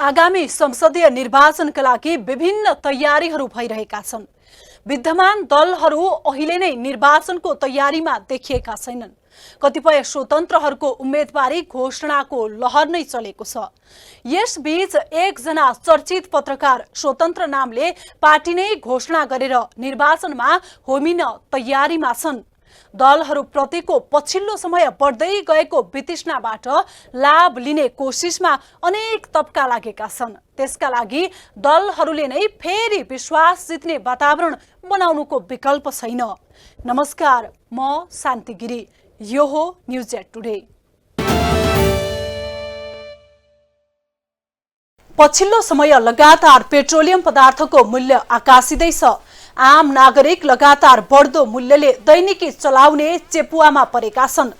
आगामी संसदीय निर्वाचनका लागि विभिन्न तयारीहरू भइरहेका छन्। विद्यमान दलहरू अहिले नै निर्वाचनको तयारीमा देखिएका छैनन्। कतिपय स्वतन्त्रहरूको उम्मेदवारी घोषणाको लहर नै चलेको छ। यसबीच एकजना चर्चित पत्रकार स्वतन्त्र नामले पार्टी नै घोषणा गरेर निर्वाचनमा होमिन तयारीमा छन्। दलहरूप्रतिको पछिल्लो समय बढ्दै गएको वितृष्णाबाट लाभ लिने कोसिसमा अनेक तबका लागेका छन्। त्यसका लागि दलहरूले नै फेरि विश्वास जित्ने वातावरण बनाउनुको विकल्प छैन। नमस्कार, म शान्ति गिरी। यो हो न्युज एट टुडे। पछिल्लो समय लगातार पेट्रोलियम पदार्थको मूल्य आकासिँदैछ। आम नागरिक लगातार बढ्दो मूल्यले दैनिकी चलाउने चेपुवामा परेका छन्।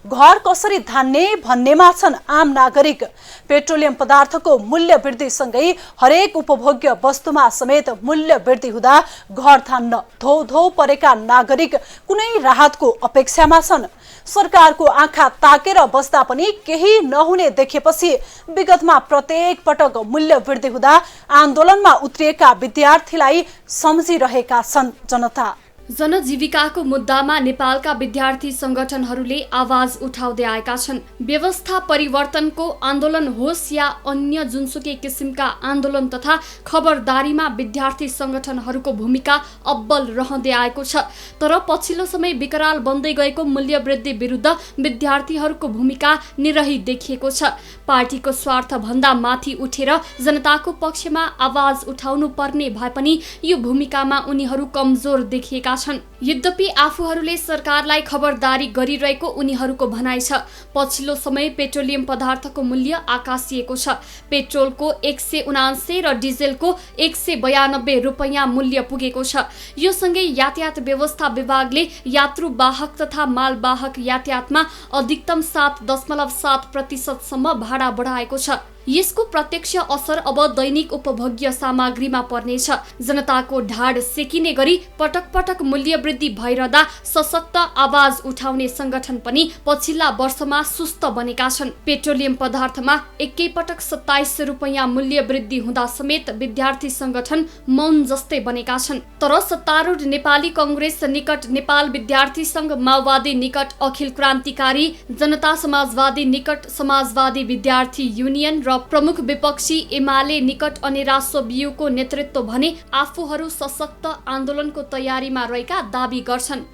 घर कसरी धान्ने भन्नेमा छन् आम नागरिक। पेट्रोलियम पदार्थको मूल्य वृद्धिसँगै हरेक उपभोग्य वस्तुमा समेत मूल्य वृद्धि हुँदा घर धान्न धौ परेका नागरिक कुनै राहतको अपेक्षामा छन्। सरकारको आँखा ताकेर बस्दा पनि केही नहुने देखेपछि विगतमा प्रत्येक पटक मूल्य वृद्धि हुँदा आन्दोलनमा उत्रिएका विद्यार्थीलाई सम्झिरहेका छन् जनता। जनजीविकाको मुद्दामा नेपालका विद्यार्थी संगठनहरूले आवाज उठाउँदै आएका छन्। व्यवस्था परिवर्तनको आन्दोलन होस् या अन्य जुनसुकै किसिमका आन्दोलन तथा खबरदारीमा विद्यार्थी संगठनहरूको भूमिका अब्बल रहँदै आएको छ। तर पछिल्लो समय विकराल बन्दै गएको मूल्य वृद्धि विरुद्ध विद्यार्थीहरूको भूमिका निरही देखिएको छ। पार्टीको स्वार्थ भन्दा माथि उठेर जनताको पक्षमा आवाज उठाउनु पर्ने भए पनि यो भूमिकामा उनीहरू कमजोर देखिएका छन्। यद्यपि आफूहरूले सरकारलाई खबरदारी गरिरहेको उनीहरूको भनाइ छ। पछिल्लो समय पेट्रोलियम पदार्थको मूल्य आकासिएको छ। पेट्रोलको 179 र डिजेलको 192 रुपैयाँ मूल्य पुगेको छ। यो सँगै यातायात व्यवस्था विभागले यात्रुवाहक तथा मालवाहक यातायातमा अधिकतम 7.7% सम्म भाडा बढाएको छ। यसको प्रत्यक्ष असर अब दैनिक उपभोग्य सामग्रीमा पर्नेछ। जनताको ढाड सेकिने गरी पटक पटक मूल्य वृद्धि भइरहँदा सशक्त आवाज उठाउने संगठन पनि पछिल्ला वर्षमा सुस्त बनेका छन्। पेट्रोलियम पदार्थमा एकैपटक 27 रुपैयाँ मूल्य वृद्धि हुँदा समेत विद्यार्थी संगठन मौन जस्तै बनेका छन्। तर सत्तारूढ नेपाली कांग्रेस निकट नेपाल विद्यार्थी संघ, माओवादी निकट अखिल क्रान्तिकारी जनता समाजवादी निकट समाजवादी विद्यार्थी युनियन र प्रमुख विपक्षी एमाले निकट अनेरा सोबियुको नेतृत्व भने आफूहरू सशक्त आन्दोलनको तयारीमा रहेका दाबी गर्छन्।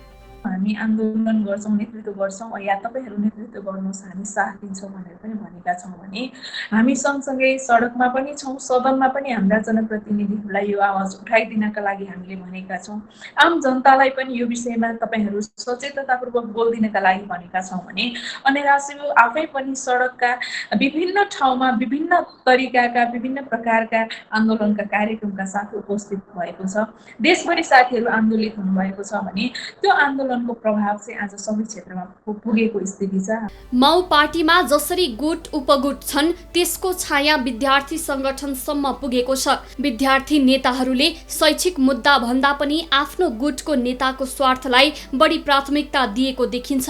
हामी आन्दोलन गर्छौं, नेतृत्व गर्छौं या तपाईहरु नेतृत्व गर्नुहोस्, हामी साथ दिन्छौं भनेर पनि भनेका छौं भने हामी सँगसँगै सडकमा पनि छौं, सदनमा पनि हाम्रा जनप्रतिनिधिहरूलाई यो आवाज उठाइदिनका लागि हामीले भनेका छौं। आम जनतालाई पनि यो विषयमा तपाईहरु सचेततापूर्वक बोल्दिनका लागि भनेका छौं भने अनेरासिबु आफै पनि सडकका विभिन्न ठाउँमा विभिन्न तरिकाका विभिन्न प्रकारका आन्दोलनका कार्यक्रमका साथ उपस्थित भएको छ। देशभरि साथीहरु आन्दोलित हुनुभएको छ भने त्यो आन्दोलन को प्रभाव चाहिँ आज सबै क्षेत्रमा पुगेको स्थिति छ। माओ पार्टीमा जसरी गुट उपगुट छन् त्यसको छाया विद्यार्थी संगठनसम्म पुगेको छ। विद्यार्थी नेताहरूले शैक्षिक मुद्दा भन्दा पनि आफ्नो गुटको नेताको स्वार्थलाई बढी प्राथमिकता दिएको देखिन्छ।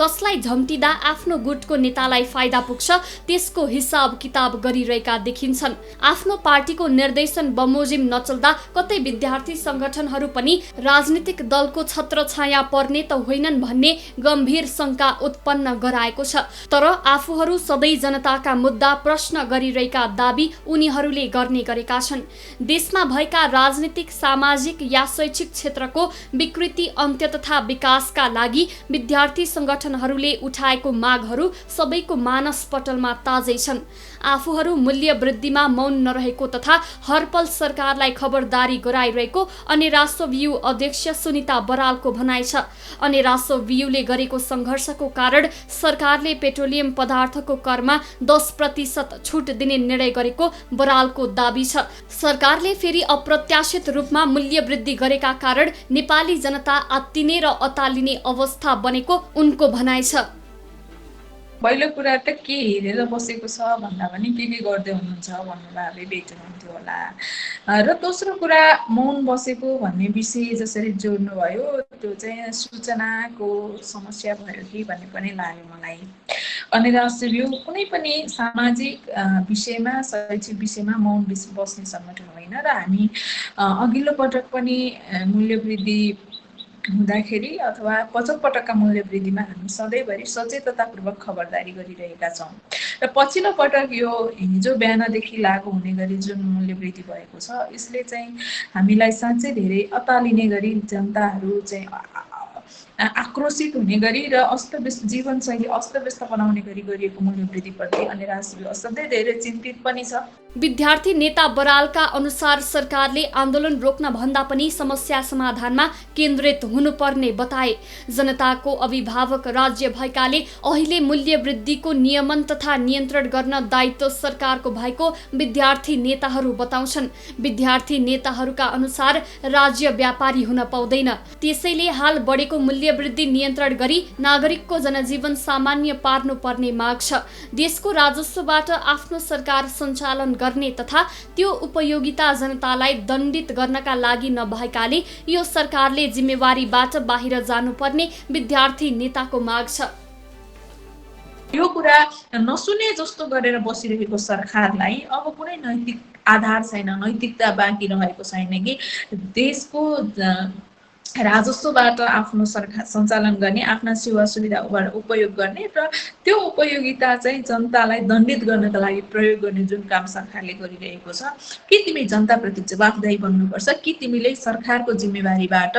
कसलाई झम्टिँदा आफ्नो गुटको नेतालाई फाइदा पुग्छ त्यसको हिसाब किताब गरिरहेका देखिन्छन्। आफ्नो पार्टीको निर्देशन बमोजिम नचल्दा कतै विद्यार्थी संगठनहरू पनि राजनीतिक दलको छत्रछाया पर्ने त होइनन् भन्ने गम्भीर शंका उत्पन्न गराएको छ। तर आफूहरू सधैँ जनताका मुद्दा प्रश्न गरिरहेका दाबी उनीहरूले गर्ने गरेका छन्। देशमा भएका राजनीतिक, सामाजिक या शैक्षिक क्षेत्रको विकृति अन्त्य तथा विकासका लागि विद्यार्थी संगठनहरूले उठाएको मागहरू सबैको मानस पटलमा ताजै छन्। आफूहरू मूल्य वृद्धिमा मौन नरहेको तथा हरपल सरकारलाई खबरदारी गराइरहेको अनेरा सोबियु अध्यक्ष सुनिता बरालको भनाइ छ। अनेरा सोबियुले गरेको संघर्षको कारण सरकारले पेट्रोलियम पदार्थको करमा 10% छुट दिने निर्णय गरेको बरालको दाबी छ। सरकारले फेरि अप्रत्याशित रूपमा मूल्य वृद्धि गरेका कारण नेपाली जनता आत्तिने र अतालिने अवस्था बनेको उनको भनाइ छ। पहिलो कुरा त के हेरेर बसेको छ भन्दा पनि के गर्दै हुनुहुन्छ भन्नुभयो भेट्नुहुन्थ्यो होला। र दोस्रो कुरा मौन बसेको भन्ने विषय जसरी जोड्नु भयो त्यो चाहिँ सूचनाको समस्या भयो कि भन्ने पनि लाग्यो मलाई। अनि राष्ट्रिय कुनै पनि सामाजिक विषयमा शैक्षिक विषयमा मौन बस्ने संगठन होइन र हामी अघिल्लो पटक पनि मूल्य वृद्धि हुँदाखेरि अथवा पटकका मूल्य वृद्धिमा हामी सधैँभरि सचेततापूर्वक खबरदारी गरिरहेका छौँ र पछिल्लो पटक यो हिजो बिहानदेखि लागू हुने गरी जुन मूल्य वृद्धि भएको छ यसले चाहिँ हामीलाई साँच्चै धेरै अतालिने गरी जनताहरू चाहिँ आक्रोशित हुने गरी र अस्तव्यस्त जीवनशैली अस्तव्यस्त बनाउने गरी गरिएको मूल्य वृद्धिप्रति अनि राष्ट्रिय असाध्यै धेरै चिन्तित पनि छ। विद्यार्थी नेता बरालका अनुसार सरकारले आन्दोलन रोक्न भन्दा पनि समस्या समाधानमा केन्द्रित हुनुपर्ने बताए। जनताको अभिभावक राज्य भएकाले अहिले मूल्य वृद्धिको नियमन तथा नियन्त्रण गर्न दायित्व सरकारको भएको विद्यार्थी नेताहरू बताउँछन्। विद्यार्थी नेताहरूका अनुसार राज्य व्यापारी हुन पाउँदैन, त्यसैले हाल बढेको मूल्य वृद्धि नियन्त्रण गरी नागरिकको जनजीवन सामान्य पार्नुपर्ने माग छ। देशको राजस्वबाट आफ्नो सरकार सञ्चालन गर्ने तथा त्यो उपयोगिता जनतालाई दण्डित गर्नका लागि नभएकाले यो सरकारले जिम्मेवारीबाट बाहिर जानुपर्ने विद्यार्थी नेताको माग छ। यो कुरा नसुने जस्तो गरेर बसिरहेको सरकारलाई अब कुनै नैतिक आधार छैन, नैतिकता बाँकी रहेको छैन कि देशको राजस्वबाट आफ्नो सरकार सञ्चालन गर्ने, आफ्ना सेवा सुविधाबाट उपयोग गर्ने र त्यो उपयोगिता चाहिँ जनतालाई दण्डित गर्नका लागि प्रयोग गर्ने जुन काम सरकारले गरिरहेको छ, कि तिमी जनताप्रति जवाफदेही बन्नुपर्छ कि तिमीले सरकारको जिम्मेवारीबाट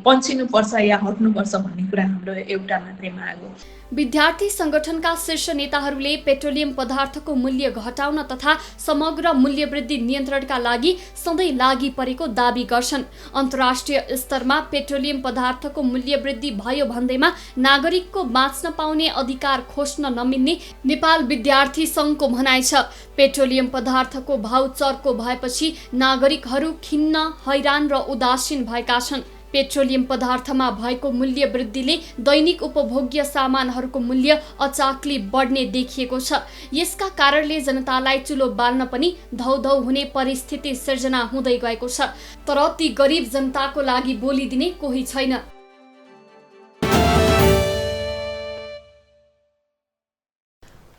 पन्छिनुपर्छ या हट्नुपर्छ भन्ने कुरा हाम्रो एउटा मात्रै माग हो। विद्यार्थी संगठनका शीर्ष नेताहरूले पेट्रोलियम पदार्थको मूल्य घटाउन तथा समग्र मूल्य वृद्धि नियन्त्रणका लागि सधैँ लागि परेको दावी गर्छन्। अन्तर्राष्ट्रिय स्तरमा पेट्रोलियम पदार्थको मूल्य वृद्धि भयो भन्दैमा नागरिकको बाँच्न पाउने अधिकार खोज्न नमिल्ने नेपाल विद्यार्थी संघको भनाइ छ। पेट्रोलियम पदार्थको भाउ चर्को भएपछि नागरिकहरू खिन्न, हैरान र उदासीन भएका छन्। पेट्रोलियम पदार्थमा भएको मूल्य वृद्धिले दैनिक उपभोग्य सामानहरूको मूल्य अचाक्ली बढ्ने देखिएको छ। यसका कारणले जनतालाई चुलो बाल्न पनि धौधौ हुने परिस्थिति सिर्जना हुँदै गएको छ। तर ती गरिब जनताको लागि बोलिदिने कोही छैन।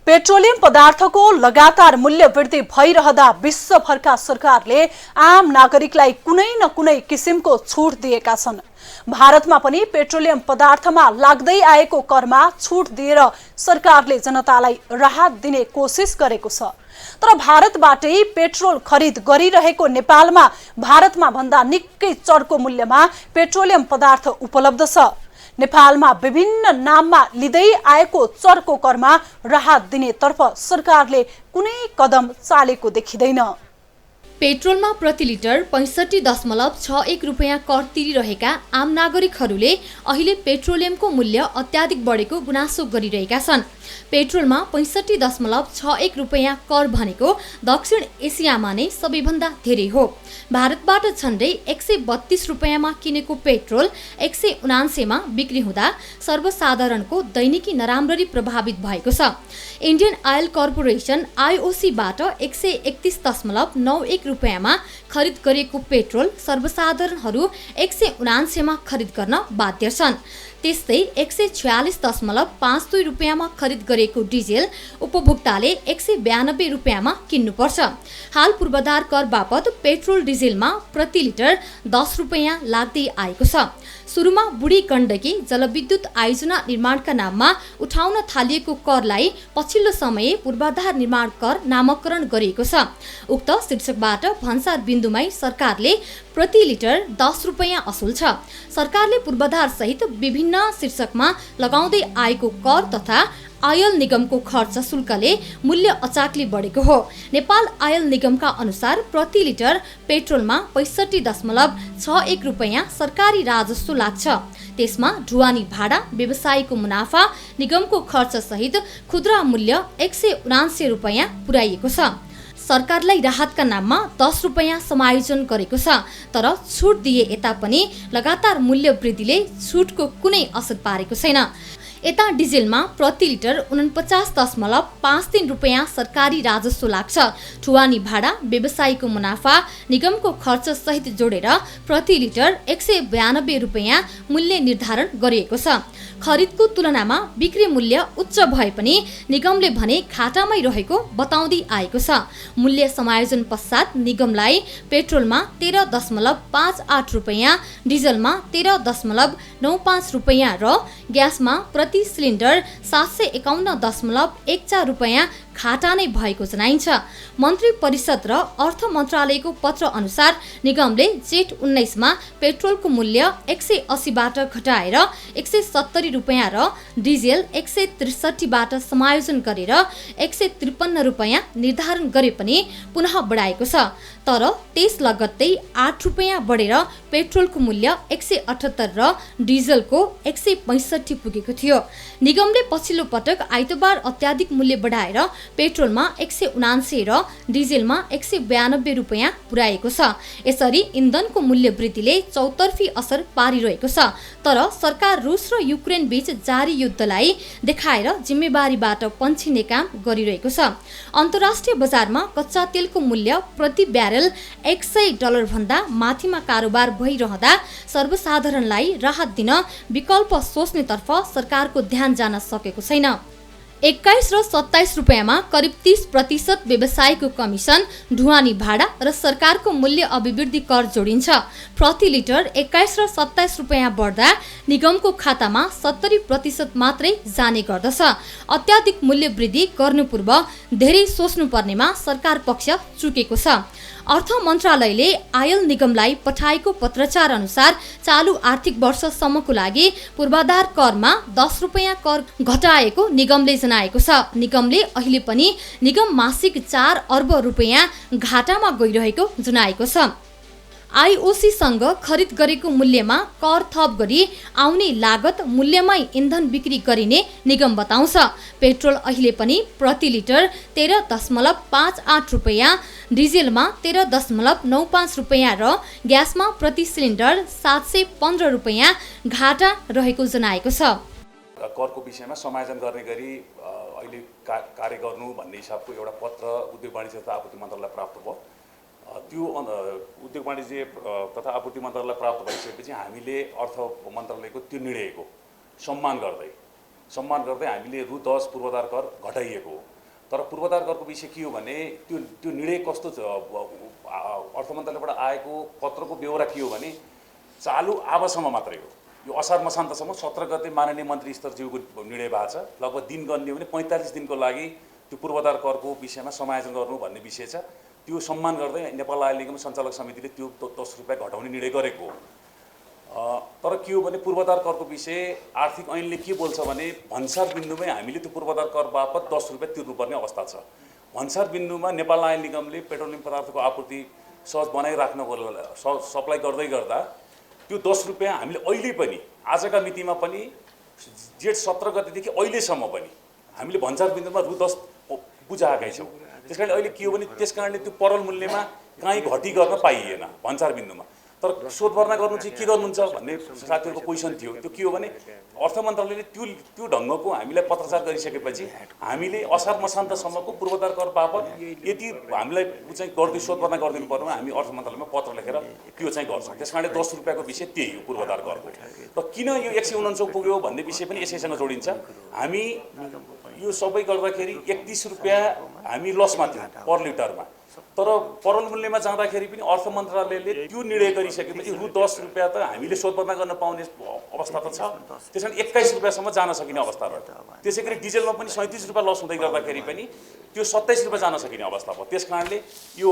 पेट्रोलियम पदार्थको लगातार मूल्य वृद्धि भइरहँदा विश्वभरका सरकारले आम नागरिकलाई कुनै न कुनै किसिमको छुट दिएका छन्। भारतमा पनि पेट्रोलियम पदार्थमा लाग्दै आएको करमा छुट दिएर सरकारले जनतालाई राहत दिने कोसिस गरेको छ। तर भारतबाटै पेट्रोल खरिद गरिरहेको नेपालमा भारतमा भन्दा निकै चर्को मूल्यमा पेट्रोलियम पदार्थ उपलब्ध छ। नेपालमा विभिन्न नाममा लिँदै आएको चर्को करमा राहत दिनेतर्फ सरकारले कुनै कदम चालेको देखिँदैन। पेट्रोलमा प्रति लिटर 65.61 रुपियाँ कर तिरिरहेका आम नागरिकहरूले अहिले पेट्रोलियमको मूल्य अत्याधिक बढेको गुनासो गरिरहेका छन्। पेट्रोलमा 65.61 रुपियाँ कर भनेको दक्षिण एसियामा नै सबैभन्दा धेरै हो। भारतबाट झन्डै 132 रुपियाँमा किनेको पेट्रोल 179 मा बिक्री हुँदा सर्वसाधारणको दैनिकी नराम्ररी प्रभावित भएको छ। इन्डियन आयल कर्पोरेसन IOC-बाट 131.91 रुपियाँमा खरिद गरेको पेट्रोल सर्वसाधारणहरू 179 मा खरिद गर्न बाध्य छन्। त्यस्तै 146.52 रुपियाँमा खरिद गरेको डिजेल उपभोक्ताले 192 रुपियाँमा किन्नुपर्छ। हाल पूर्वाधार कर बापत पेट्रोल डिजेलमा प्रति लिटर 10 रुपियाँ लाग्दै आएको छ। सुरुमा बुढी गण्डकी जलविद्युत आयोजना निर्माणका नाममा उठाउन थालिएको करलाई पछिल्लो समय पूर्वाधार निर्माण कर नामकरण गरिएको छ। उक्त शीर्षकबाट भन्सार बिन्दुमै सरकारले प्रति लिटर 10 रुपियाँ असुल छ। सरकारले पूर्वाधार सहित विभिन्न शीर्षकमा लगाउँदै आएको कर तथा आयल निगमको खर्च शुल्कले मूल्य अचाक्ली बढेको हो। नेपाल आयल निगमका अनुसार प्रति लिटर पेट्रोलमा 65.61 रुपियाँ सरकारी राजस्व लाग्छ। त्यसमा ढुवानी भाडा, व्यवसायीको मुनाफा, निगमको खर्च सहित खुद्रा मूल्य 179 रुपियाँ पुर्याइएको छ। सरकारलाई राहतका नाममा 10 रुपियाँ समायोजन गरेको छ। तर छुट दिए यता पनि लगातार मूल्य वृद्धिले छुटको कुनै असर पारेको छैन। यता डिजेलमा प्रति लिटर 49.53 रुपियाँ सरकारी राजस्व लाग्छ। ठुवानी भाडा, व्यवसायीको मुनाफा, निगमको खर्च सहित जोडेर प्रति लिटर 192 रुपियाँ मूल्य निर्धारण गरिएको छ। खरिदको तुलनामा बिक्री मूल्य उच्च भए पनि निगमले भने घाटामै रहेको बताउँदै आएको छ। मूल्य समायोजन पश्चात निगमलाई पेट्रोलमा 13.58 रुपियाँ, डिजलमा 13.95 रुपियाँ र ग्यासमा प्रति सिलिन्डर 751.14 रुपियाँ घाटा नै भएको जनाइन्छ। मन्त्री परिषद र अर्थ मन्त्रालयको पत्र अनुसार निगमले जेठ 19 मा पेट्रोलको मूल्य 180 बाट घटाएर 170 रुपियाँ र डिजेल 163 बाट समायोजन गरेर 153 रुपियाँ निर्धारण गरे पनि पुनः बढाएको छ। तर त्यस लगत्तै 8 रुपियाँ बढेर पेट्रोलको मूल्य 178 र डिजलको 165 पुगेको थियो। निगमले पछिल्लो पटक आइतबार अत्याधिक मूल्य बढाएर पेट्रोलमा 179 र डिजेलमा 192 रुपियाँ पुर्याएको छ। यसरी इन्धनको मूल्य वृद्धिले चौतर्फी असर पारिरहेको छ। तर सरकार रुस र युक्रेन बीच जारी युद्धलाई देखाएर जिम्मेवारीबाट पन्छिने काम गरिरहेको छ। अन्तर्राष्ट्रिय बजारमा कच्चा तेलको मूल्य प्रति ब्यारेल $100 भन्दा माथिमा कारोबार भइरहँदा सर्वसाधारणलाई राहत दिन विकल्प सोच्नेतर्फ सरकारको ध्यान जान सकेको छैन। 21 र 27 रुपियाँमा करिब 30% व्यवसायीको कमिसन, ढुवानी भाडा र सरकारको मूल्य अभिवृद्धि कर जोडिन्छ। प्रति लिटर 21 र 27 रुपियाँ बढ्दा निगमको खातामा 70% मात्रै जाने गर्दछ। अत्याधिक मूल्य वृद्धि गर्नुपूर्व धेरै सोच्नुपर्नेमा सरकार पक्ष चुकेको छ। अर्थ मन्त्रालयले आयल निगमलाई पठाएको पत्रचार अनुसार चालु आर्थिक वर्षसम्मको लागि पूर्वाधार करमा 10 रुपियाँ कर घटाएको निगमले जनाएको छ। निगमले अहिले पनि निगम मासिक 4 अर्ब रुपियाँ घाटामा गइरहेको जनाएको छ। आइओसीसँग खरिद गरेको मूल्यमा कर थप गरी आउने लागत मूल्यमै इन्धन बिक्री गरिने निगम बताउँछ। पेट्रोल अहिले पनि प्रति लिटर 13.58 रुपियाँ, डिजेलमा 13.95 रुपियाँ र ग्यासमा प्रति सिलिन्डर 715 रुपियाँ घाटा रहेको जनाएको छ। करको विषयमा समायोजन गर्ने गरी अहिले कार्य गर्नु भन्ने हिसाबको एउटा पत्र उद्योग वाणिज्य तथा आपूर्ति मन्त्रालयलाई प्राप्त भयो। त्यो उद्योग वाणिज्य तथा आपूर्ति मन्त्रालयलाई प्राप्त भइसकेपछि हामीले अर्थ मन्त्रालयको त्यो निर्णयको सम्मान गर्दै हामीले रु 10 पूर्वाधार कर घटाइएको हो। तर पूर्वाधार करको विषय के हो भने त्यो निर्णय कस्तो अर्थ मन्त्रालयबाट आएको पत्रको बेहोरा के हो भने चालु आवासम्म मात्रै हो। यो असार मसान्तसम्म 17 गते माननीय मन्त्री स्तरज्यूको निर्णय भएको छ। लगभग दिन गन्ने भने 45 दिनको लागि त्यो पूर्वाधार करको विषयमा समायोजन गर्नु भन्ने विषय छ। त्यो सम्मान गर्दै नेपाल आयल निगम सञ्चालक समितिले त्यो 10 रुपियाँ घटाउने निर्णय गरेको हो। तर के हो भने पूर्वाधार करको विषय आर्थिक ऐनले के बोल्छ भने भन्सार बिन्दुमै हामीले त्यो पूर्वाधार कर बापत 10 रुपियाँ तिर्नुपर्ने अवस्था छ। भन्सार बिन्दुमा नेपाल आयल निगमले पेट्रोलियम पदार्थको आपूर्ति सहज बनाइराख्नको सप्लाई गर्दै गर्दा त्यो 10 रुपियाँ हामीले अहिले पनि आजका मितिमा पनि जेठ 17 गतेदेखि अहिलेसम्म पनि हामीले भन्सार बिन्दुमा रु 10 बुझाएकै छौँ। त्यसकारणले अहिले के हो भने त्यसकारणले त्यो परल मूल्यमा काहीँ घटी गर्न पाइएन भन्सार बिन्दुमा। तर सोधभर्ना गर्नु चाहिँ के गर्नुहुन्छ भन्ने साथीहरूको क्वेसन थियो। त्यो के हो भने अर्थ मन्त्रालयले त्यो ढङ्गको हामीलाई पत्रचार गरिसकेपछि हामीले असार मसान्तसम्मको पूर्वाधार कर बापत यदि हामीलाई चाहिँ गर्दै सोधभर्ना गरिदिनु पर्ने हामी अर्थ मन्त्रालयमा पत्र लेखेर त्यो चाहिँ गर्छौँ। त्यसकारणले 10 रुपियाँको विषय त्यही हो पूर्वाधार करको। र किन यो 149 पुग्यो भन्ने विषय पनि यसैसँग जोडिन्छ। हामी यो सबै गर्दाखेरि 31 रुपियाँ हामी लसमा थियौँ पर लिटरमा। तर परल मूल्यमा जाँदाखेरि पनि अर्थ मन्त्रालयले त्यो निर्णय गरिसकेपछि रु 10 रुपियाँ त हामीले सोधभर्ना गर्न पाउने अवस्था त छ। त्यसैले 21 रुपियाँसम्म जान सकिने अवस्था रह्यो। त्यसै गरी डिजेलमा पनि 37 रुपियाँ लस हुँदै गर्दाखेरि पनि त्यो 27 रुपियाँ जान सकिने अवस्था भयो। त्यस कारणले यो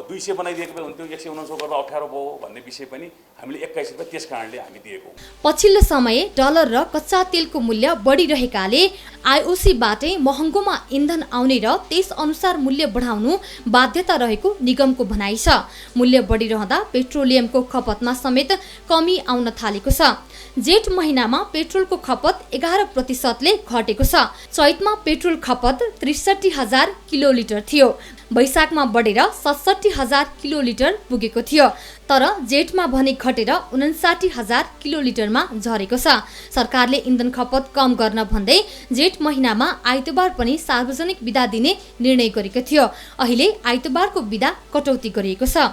200 बनाइदिएको भए हुन्थ्यो, 149 गर्दा अप्ठ्यारो भयो भन्ने विषय पनि हामीले 21 रुपियाँ त्यस कारणले हामी दिएको। पछिल्लो समय डलर र कच्चा तेलको मूल्य बढिरहेकाले आइओसीबाटै महँगोमा इन्धन आउने र त्यस अनुसार मूल्य बढाउनु बाध्यता रहेको निगमको भनाइ छ। मूल्य बढिरहँदा पेट्रोलियमको खपतमा समेत कमी आउन थालेको छ। जेठ महिनामा पेट्रोलको खपत 11%ले घटेको छ। चैतमा पेट्रोल खपत 63,000 किलोलिटर थियो। वैशाखमा बढेर 67,000 किलोलिटर पुगेको थियो, तर जेठमा भने घटेर 59,000 किलोलिटरमा झरेको छ। सरकारले इन्धन खपत कम गर्न भन्दै जेठ महिनामा आइतबार पनि सार्वजनिक बिदा दिने निर्णय गरेको थियो। अहिले आइतबारको बिदा कटौती गरिएको छ।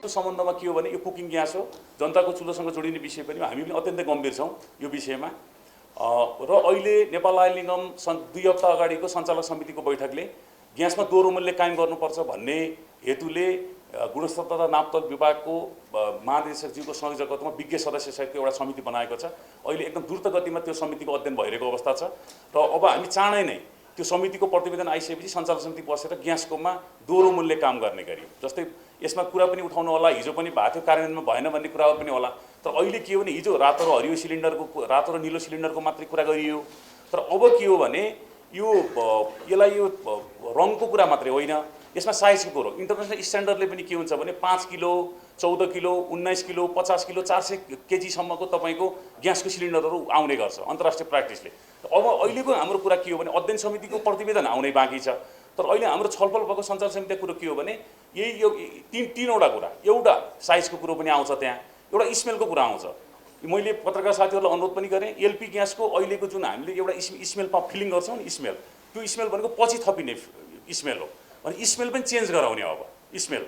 सम्बन्धमा के हो भने यो कुकिङ ग्यास हो, जनताको चुलोसँग जोडिने विषय पनि हामी पनि अत्यन्तै गम्भीर छौँ यो विषयमा। र अहिले नेपाल आयल निगम 2 हप्ता अगाडिको सञ्चालक समितिको बैठकले ग्यासमा दोहोरो मूल्य कायम गर्नुपर्छ भन्ने हेतुले गुणस्तर तथा नापतोल विभागको महानिर्देशकज्यूको संयोजकत्वमा विज्ञ सदस्यसहितको एउटा समिति बनाएको छ। अहिले एकदम द्रुत गतिमा त्यो समितिको अध्ययन भइरहेको अवस्था छ र अब हामी चाँडै नै त्यो समितिको प्रतिवेदन आइसकेपछि सञ्चालक समिति बसेर ग्यासकोमा दोहोरो मूल्य काम गर्ने गरी, जस्तै यसमा कुरा पनि उठाउनु होला, हिजो पनि भएको थियो कार्यान्वयनमा भएन भन्ने कुराहरू पनि होला। तर अहिले के हो भने हिजो रातो र हरियो सिलिन्डरको, रातो र निलो सिलिन्डरको मात्रै कुरा गरियो, तर अब के हो भने यसलाई यो रङको कुरा मात्रै होइन, यसमा साइजको कुरो। इन्टरनेसनल स्ट्यान्डर्डले पनि के हुन्छ भने 5 किलो, 14 किलो, 19 किलो, 50 किलो, 400 केजीसम्मको तपाईँको ग्यासको सिलिन्डरहरू आउने गर्छ अन्तर्राष्ट्रिय प्र्याक्टिसले। अब अहिलेको हाम्रो कुरा के हो भने अध्ययन समितिको प्रतिवेदन आउनै बाँकी छ, तर अहिले हाम्रो छलफल भएको सञ्चालक समितिको कुरो के हो भने यही यो तीनवटा कुरा, एउटा साइजको कुरो पनि आउँछ, त्यहाँ एउटा स्मेलको कुरा आउँछ। मैले पत्रकार साथीहरूलाई अनुरोध पनि गरेँ, एलपी ग्यासको अहिलेको जुन हामीले एउटा स्मेल फिलिङ गर्छौँ नि, स्मेल, त्यो स्मेल भनेको पछि थपिने स्मेल हो, अनि स्मेल पनि चेन्ज गराउने अब स्मेल।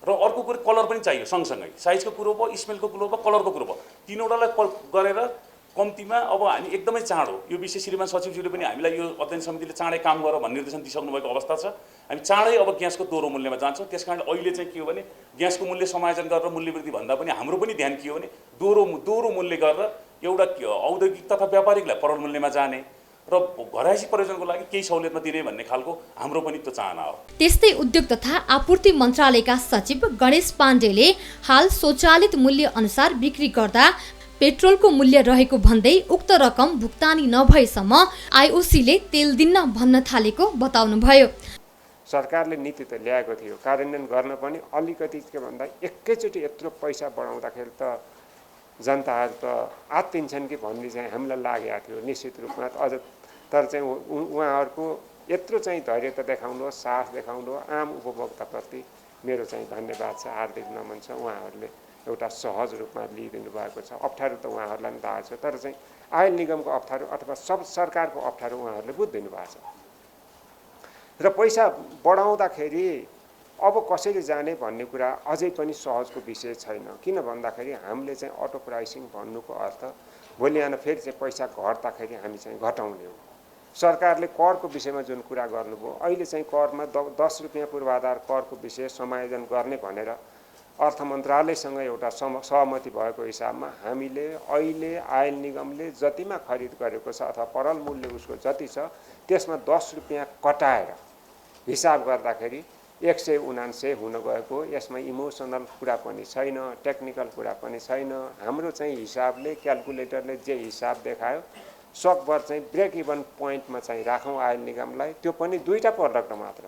र अर्को कुरो कलर पनि चाहियो सँगसँगै, साइजको कुरो भयो, स्मेलको कुरो भयो, कलरको कुरो भयो, तीनवटालाई गरेर कम्तीमा अब हामी एकदमै चाँडो यो विषय श्रीमान सचिवज्यूले पनि हामीलाई यो अध्ययन समितिले चाँडै काम गर भन्ने निर्देशन दिइसक्नु भएको अवस्था छ। हामी चाँडै अब ग्यासको दोहोरो मूल्यमा जान्छौँ। त्यसकारण अहिले चाहिँ के हो भने ग्यासको मूल्य समायोजन गरेर मूल्य वृद्धि भन्दा पनि हाम्रो पनि ध्यान के हो भने दोहोरो मूल्य गरेर एउटा औद्योगिक तथा व्यापारिकलाई परल मूल्यमा जाने र घरायसी प्रयोजनको लागि केही सहुलियतमा दिने भन्ने खालको हाम्रो पनि त्यो चाहना हो। त्यस्तै उद्योग तथा आपूर्ति मन्त्रालयका सचिव गणेश पाण्डेले हाल स्वचालित मूल्य अनुसार बिक्री गर्दा पेट्रोलको मूल्य रहेको भन्दै उक्त रकम भुक्तानी नभएसम्म आइओसीले तेल दिन्न भन्न थालेको बताउनुभयो। सरकारले नीति त ल्याएको थियो, कार्यान्वयन गर्न पनि अलिकति के भन्दा एकैचोटि यत्रो पैसा बढाउँदाखेरि त जनताहरू त आत्तिन्छन् कि भन्ने चाहिँ हामीलाई लागेको थियो निश्चित रूपमा। अझ तर चाहिँ उहाँहरूको यत्रो चाहिँ धैर्यता देखाउनु, साहस देखाउनु आम उपभोक्ताप्रति मेरो चाहिँ धन्यवाद छ, हार्दिक नमन छ। उहाँहरूले एउटा सहज रूपमा लिइदिनु भएको छ। अप्ठ्यारो त उहाँहरूलाई पनि थाहा छ, तर चाहिँ आयल निगमको अप्ठ्यारो अथवा सब सरकारको अप्ठ्यारो उहाँहरूले बुझिदिनु भएको छ। र पैसा बढाउँदाखेरि अब कसरी जाने भन्ने कुरा अझै पनि सहजको विषय छैन। किन भन्दाखेरि हामीले चाहिँ अटो प्राइसिङ भन्नुको अर्थ भोलि आएर फेरि चाहिँ पैसा घट्दाखेरि हामी चाहिँ घटाउने हो। सरकारले करको विषयमा जुन कुरा गर्नुभयो, अहिले चाहिँ करमा 10 रुपियाँ पूर्वाधार करको विषय समायोजन गर्ने भनेर अर्थ मन्त्रालयसँग एउटा सहमति भएको हिसाबमा हामीले अहिले आयल निगमले जतिमा खरिद गरेको छ अथवा परल मूल्य उसको जति छ त्यसमा 10 रुपियाँ कटाएर हिसाब गर्दाखेरि 179 हुन गएको। यसमा इमोसनल कुरा पनि छैन, टेक्निकल कुरा पनि छैन। हाम्रो चाहिँ हिसाबले क्याल्कुलेटरले जे हिसाब देखायो सकभर चाहिँ ब्रेक इभन पोइन्टमा चाहिँ राखौँ आयल निगमलाई, त्यो पनि 2टा प्रडक्ट मात्र।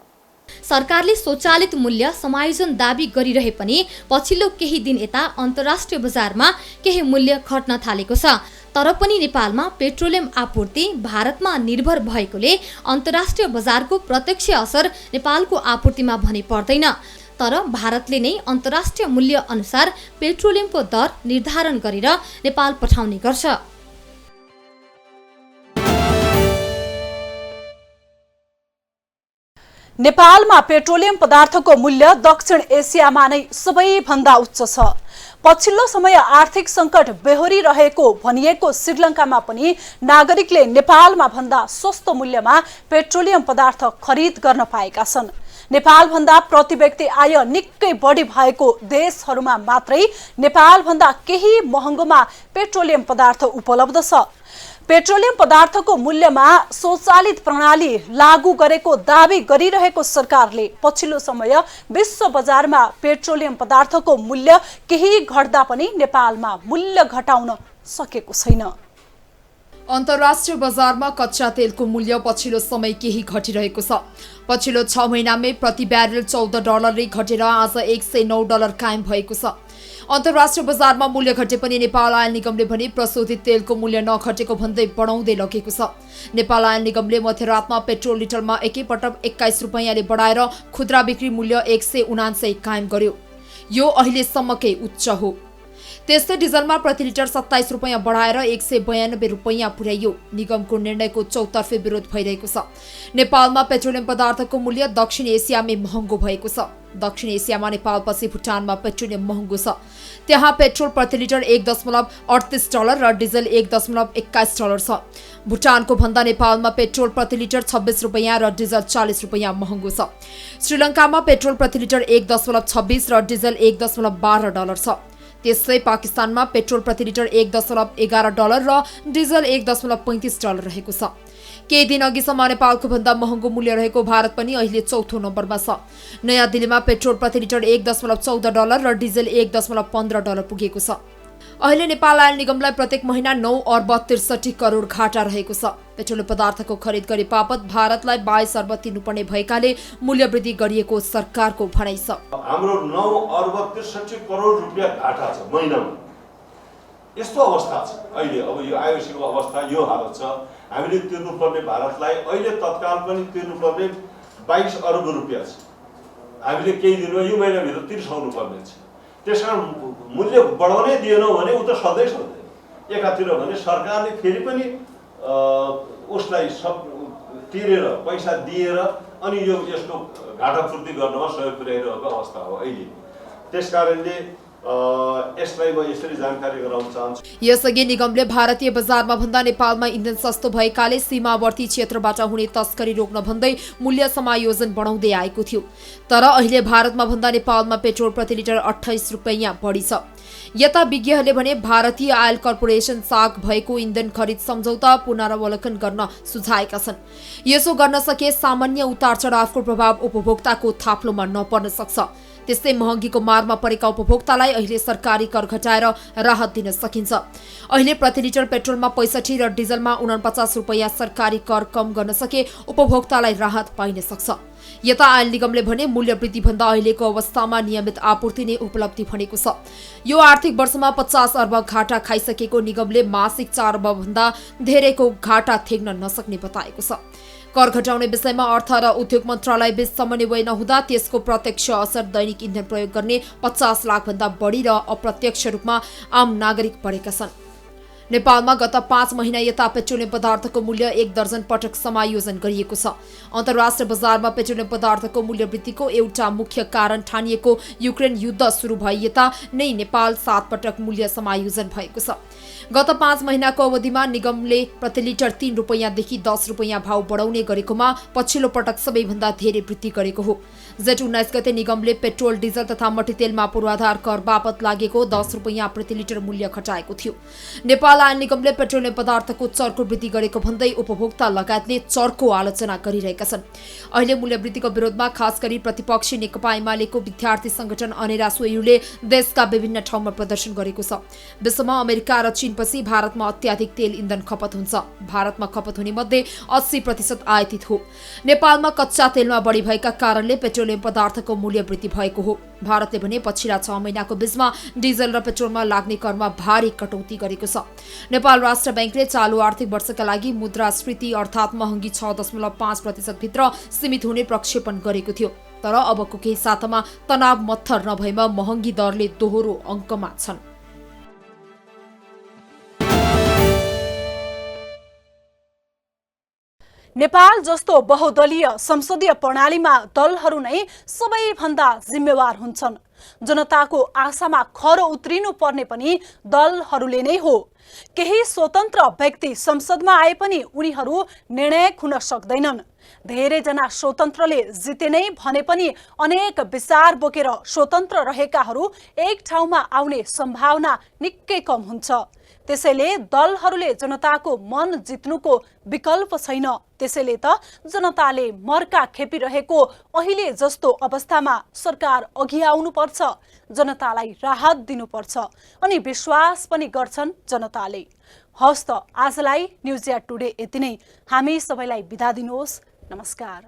सरकारले स्वचालित मूल्य समायोजन दाबी गरिरहे पनि पछिल्लो केही दिन यता अन्तर्राष्ट्रिय बजारमा केही मूल्य घट्न थालेको छ। तर पनि नेपालमा पेट्रोलियम आपूर्ति भारतमा निर्भर भएकोले अन्तर्राष्ट्रिय बजारको प्रत्यक्ष असर नेपालको आपूर्तिमा भने पर्दैन। तर भारतले नै अन्तर्राष्ट्रिय मूल्य अनुसार पेट्रोलियमको दर निर्धारण गरेर नेपाल पठाउने गर्छ। नेपालमा पेट्रोलियम पदार्थको मूल्य दक्षिण एसियामा नै सबैभन्दा उच्च छ। पछिल्लो समय आर्थिक सङ्कट बेहोरिरहेको भनिएको श्रीलङ्कामा पनि नागरिकले नेपालमा भन्दा सस्तो मूल्यमा पेट्रोलियम पदार्थ खरिद गर्न पाएका छन्। नेपालभन्दा प्रति व्यक्ति आय निकै बढी भएको देशहरूमा मात्रै नेपालभन्दा केही महँगोमा पेट्रोलियम पदार्थ उपलब्ध छ। पेट्रोलियम पदार्थको मूल्यमा स्वचालित प्रणाली लागू गरेको दावी गरिरहेको सरकारले पछिल्लो समय विश्व बजारमा पेट्रोलियम पदार्थको मूल्य केही घट्दा पनि नेपालमा मूल्य घटाउन सकेको छैन। अन्तर्राष्ट्रिय बजारमा कच्चा तेलको मूल्य पछिल्लो समय केही घटिरहेको छ। पछिल्लो 6 महिनामै प्रति ब्यारेल $14 घटेर आज $109 कायम भएको छ। अन्तर्राष्ट्रिय बजारमा मूल्य घटे पनि नेपाल आयल निगमले भने प्रशोधित तेलको मूल्य नघटेको भन्दै बढाउँदै लगेको छ। नेपाल आयल निगमले मध्यरातमा पेट्रोल लिटरमा एकैपटक 21 रुपैयाँले बढाएर खुद्रा बिक्री मूल्य 179 कायम गर्यो। यो अहिलेसम्मकै उच्च हो। त्यस्तै डिजलमा प्रति लिटर 27 रुपैयाँ बढाएर 192 रुपैयाँ पुर्याइयो। निगमको निर्णयको चौतर्फे विरोध भइरहेको छ। नेपालमा पेट्रोलियम पदार्थको मूल्य दक्षिण एसियामै महँगो भएको छ। दक्षिण एसियामा नेपालपछि भुटानमा पेट्रोलियम महँगो छ। त्यहाँ पेट्रोल प्रति लिटर $1.38 र डिजल $1.21 छ। भुटानको भन्दा नेपालमा पेट्रोल प्रति लिटर 26 रुपैयाँ र डिजल 40 रुपैयाँ महँगो छ। श्रीलङ्कामा पेट्रोल प्रति लिटर $1.26 र डिजल $1.12 छ। त्यसै पाकिस्तानमा पेट्रोल प्रति लिटर $1.11 र डिजल $1.35 रहेको छ। केही दिन अघिसम्म नेपालको भन्दा महँगो मूल्य रहेको भारत पनि अहिले चौथो नम्बरमा छ। नयाँ दिल्लीमा पेट्रोल प्रति लिटर $1.14 र डिजल $1.15 पुगेको छ। अहिले नेपाल आयल निगमलाई प्रत्येक महिना 9 अर्ब 63 करोड घाटा रहेको छ। पेट्रोलियम पदार्थको खरिद गरे बापत भारतलाई 22 अर्ब तिर्नुपर्ने भएकाले मूल्य वृद्धि गरिएको सरकारको भनाइ छ। हाम्रो 9 अर्ब 63 करोड रुपियाँ घाटा छ महिनामा। यस्तो अवस्था छ अहिले। अब यो आइओसीको अवस्था यो हालत छ। हामीले तिर्नुपर्ने भारतलाई अहिले तत्काल पनि तिर्नुपर्ने 22 अर्ब रुपियाँ छ। हामीले केही दिनमा यो महिनाभित्र तिर्साउनु पर्ने छ। त्यसकारण मूल्य बढाउनै दिएनौँ भने उ त सधैँ सधैँ एकातिर भने सरकारले फेरि पनि उसलाई सब तिरेर पैसा दिएर अनि यो यसको घाटा पूर्ति गर्नमा सहयोग पुर्याइरहेको अवस्था हो अहिले। त्यसकारणले यसलाई म यसरी जानकारी गराउन चाहन्छु। यसअघि निगमले भारतीय बजारमा भन्दा नेपालमा इन्धन सस्तो भएकाले सीमावर्ती क्षेत्रबाट हुने तस्करी रोक्न भन्दै मूल्य समायोजन बढाउँदै आएको थियो। तर अहिले भारतमा भन्दा नेपालमा पेट्रोल प्रति लिटर 28 रुपैयाँ बढी छ। यता विज्ञहरूले भने भारतीय आयल कर्पोरेसन साग भएको इन्धन खरिद सम्झौता पुनरावलोकन गर्न सुझाएका छन्। यसो गर्न सके सामान्य उतार चढावको प्रभाव उपभोक्ताको थाप्लोमा नपर्न सक्छ। त्यस्तै महँगीको मारमा परेका उपभोक्तालाई अहिले सरकारी कर घटाएर राहत दिन सकिन्छ। अहिले प्रति लिटर पेट्रोलमा 65 र डिजलमा 49 रुपैयाँ सरकारी कर कम गर्न सके उपभोक्तालाई राहत पाइन सक्छ। यता आयल निगमले भने मूल्य वृद्धि भन्दा अहिलेको अवस्थामा नियमित आपूर्ति नै उपलब्धि भनेको छ। यो आर्थिक वर्षमा 50 अर्ब घाटा खाइसकेको निगमले मासिक 4 अर्ब भन्दा धेरैको घाटा थेग्न नसक्ने बताएको छ। कर घटाउने विषयमा अर्थ र उद्योग मन्त्रालय बीच समन्वय नहुँदा त्यसको प्रत्यक्ष असर दैनिक इन्धन प्रयोग गर्ने 50 लाख भन्दा बढी र अप्रत्यक्ष रूपमा आम नागरिक बढेका छन्। नेपालमा गत 5 महिना यता पेट्रोलियम पदार्थको मूल्य 1 दर्जन पटक समायोजन गरिएको छ। अन्तर्राष्ट्रिय बजारमा पेट्रोलियम पदार्थको मूल्य वृद्धिको एउटा मुख्य कारण ठानिएको युक्रेन युद्ध सुरु भए यता नै नेपाल 7 पटक मूल्य समायोजन भएको छ। गत 5 महिनाको अवधिमा निगमले प्रति लिटर 3 रुपैयाँदेखि 10 रुपैयाँ भाव बढाउने गरेकोमा पछिल्लो पटक सबैभन्दा धेरै वृद्धि गरेको हो। जेठ 19 गते निगमले पेट्रोल डिजल तथा मट्टीतेलमा पूर्वाधार कर बापत लागेको 10 रुपैयाँ प्रति लिटर मूल्य घटाएको थियो। नेपाल आयल निगमले पेट्रोलियम पदार्थको चर्को वृद्धि गरेको भन्दै उपभोक्ता लगायतले चर्को आलोचना गरिरहेका छन्। अहिले मूल्य वृद्धिको विरोधमा खास गरी प्रतिपक्षी नेकपा एमालेको विद्यार्थी संगठन अनेरा सोयुले देशका विभिन्न ठाउँमा प्रदर्शन गरेको छ। विश्वमा अमेरिका र चीनपछि भारतमा अत्याधिक तेल इन्धन खपत हुन्छ। भारतमा खपत हुने मध्ये 80% आयातित हो। नेपालमा कच्चा तेलमा बढी भएका कारणले पेट्रोलियम पदार्थको मूल्य वृद्धि भएको हो। भारतले भने पछिल्ला 6 महिनाको बीचमा डिजल र पेट्रोलमा लाग्ने करमा भारी कटौती गरेको छ। नेपाल राष्ट्र बैंकले चालु आर्थिक वर्षका लागि मुद्रास्फीति अर्थात् महँगी 6.5% भित्र सीमित हुने प्रक्षेपण गरेको थियो। तर अबको केही सातामा तनाव मत्थर नभएमा महँगी दरले दोहोरो अङ्कमा छन्। नेपाल जस्तो बहुदलीय संसदीय प्रणालीमा दलहरू नै सबैभन्दा जिम्मेवार हुन्छन्। जनताको आशामा खरो उत्रिनु पर्ने पनि दलहरूले नै हो। केही स्वतन्त्र व्यक्ति संसदमा आए पनि उनीहरू निर्णायक हुन सक्दैनन्। धेरैजना स्वतन्त्रले जिते नै भने पनि अनेक विचार बोकेर स्वतन्त्र रहेकाहरू एक ठाउँमा आउने सम्भावना निकै कम हुन्छ। त्यसैले दलहरूले जनताको मन जित्नुको विकल्प छैन। त्यसैले त जनताले मर्का खेपिरहेको अहिले जस्तो अवस्थामा सरकार अघि आउनुपर्छ, जनतालाई राहत दिनुपर्छ अनि विश्वास पनि गर्छन् जनताले। हस्त आजलाई न्युज या टुडे यति नै। हामी सबैलाई बिदा दिनुहोस्। नमस्कार।